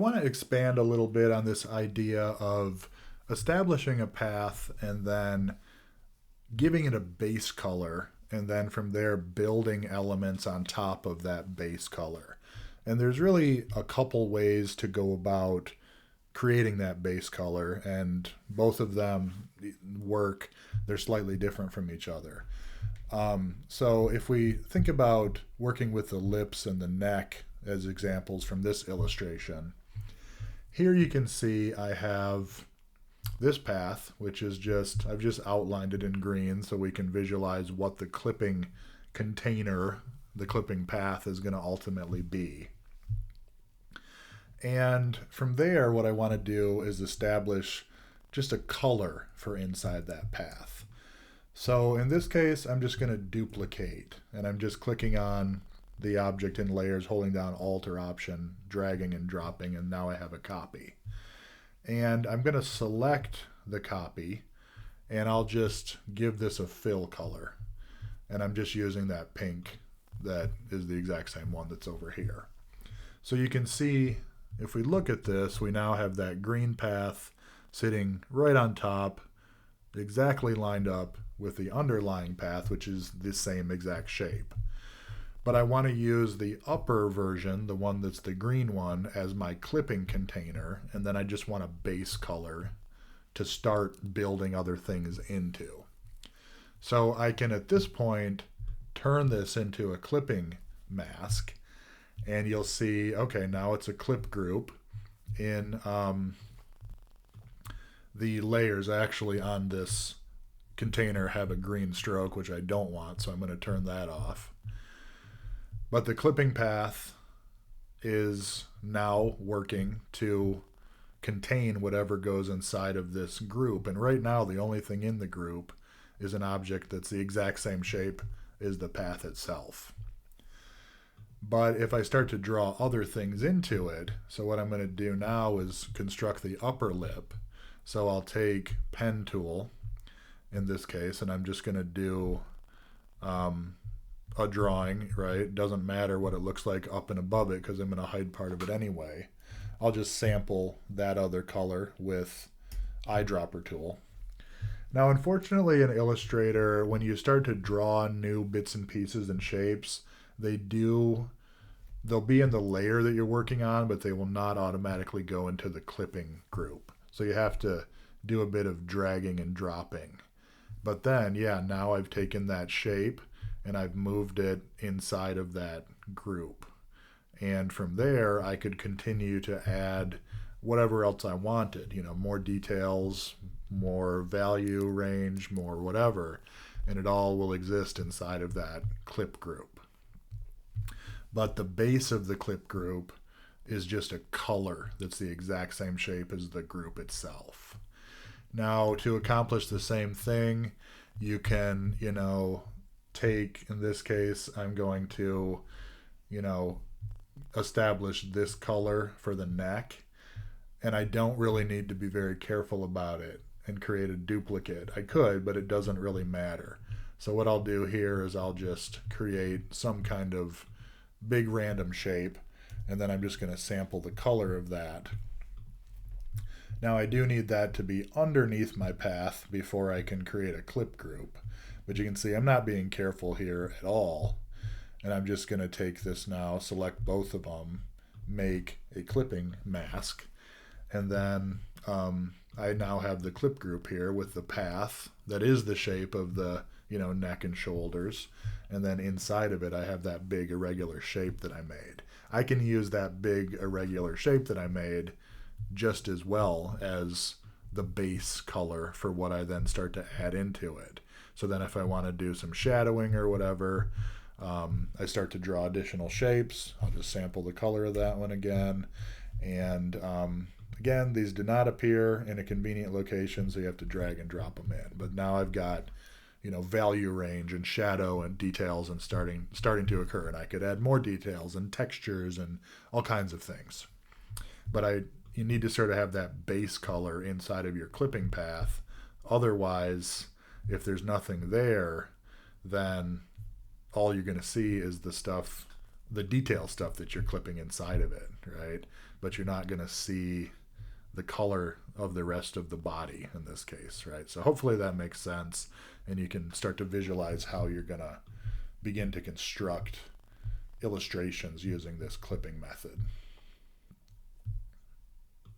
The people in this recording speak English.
want to expand a little bit on this idea of establishing a path and then giving it a base color, and then from there building elements on top of that base color. And there's really a couple ways to go about creating that base color, and both of them work. They're slightly different from each other. So if we think about working with the lips and the neck as examples from this illustration, here you can see I have this path, which is I've just outlined it in green so we can visualize what the clipping container, the clipping path, is going to ultimately be. And from there, what I want to do is establish just a color for inside that path. So in this case, I'm just going to duplicate, and I'm just clicking on the object in layers, holding down Alt or Option, dragging and dropping, and now I have a copy. And I'm going to select the copy, and I'll just give this a fill color. And I'm just using that pink that is the exact same one that's over here. So you can see, if we look at this, we now have that green path sitting right on top, exactly lined up with the underlying path, which is the same exact shape. But I want to use the upper version, the one that's the green one, as my clipping container, and then I just want a base color to start building other things into. So I can, at this point, turn this into a clipping mask, and you'll see, okay, now it's a clip group in the layers actually on this container have a green stroke, which I don't want, so I'm going to turn that off. But the clipping path is now working to contain whatever goes inside of this group. And right now, the only thing in the group is an object that's the exact same shape as the path itself. But if I start to draw other things into it, so what I'm going to do now is construct the upper lip. So I'll take pen tool in this case, and I'm just going to do a drawing, right? It doesn't matter what it looks like up and above it because I'm going to hide part of it anyway. I'll just sample that other color with eyedropper tool. Now, unfortunately, in Illustrator, when you start to draw new bits and pieces and shapes, they'll be in the layer that you're working on, but they will not automatically go into the clipping group. So you have to do a bit of dragging and dropping. But then, yeah, now I've taken that shape and I've moved it inside of that group. And from there, I could continue to add whatever else I wanted, more details, more value range, more whatever, and it all will exist inside of that clip group. But the base of the clip group is just a color that's the exact same shape as the group itself. Now, to accomplish the same thing, you can, take, in this case, I'm going to, establish this color for the neck, and I don't really need to be very careful about it and create a duplicate. I could, but it doesn't really matter. So what I'll do here is I'll just create some kind of big random shape, and then I'm just going to sample the color of that. Now I do need that to be underneath my path before I can create a clip group. But you can see I'm not being careful here at all. And I'm just going to take this now, select both of them, make a clipping mask, and then I now have the clip group here with the path that is the shape of the neck and shoulders, and then inside of it I have that big irregular shape that I made. I can use that big irregular shape that I made just as well as the base color for what I then start to add into it. So then if I want to do some shadowing or whatever, I start to draw additional shapes. I'll just sample the color of that one again. And again, these do not appear in a convenient location, so you have to drag and drop them in. But now I've got value range and shadow and details and starting to occur. And I could add more details and textures and all kinds of things. But you need to sort of have that base color inside of your clipping path. Otherwise, if there's nothing there, then all you're going to see is the detail stuff that you're clipping inside of it, right? but you're not going to see the color of the rest of the body in this case, right? So hopefully that makes sense, and you can start to visualize how you're going to begin to construct illustrations using this clipping method.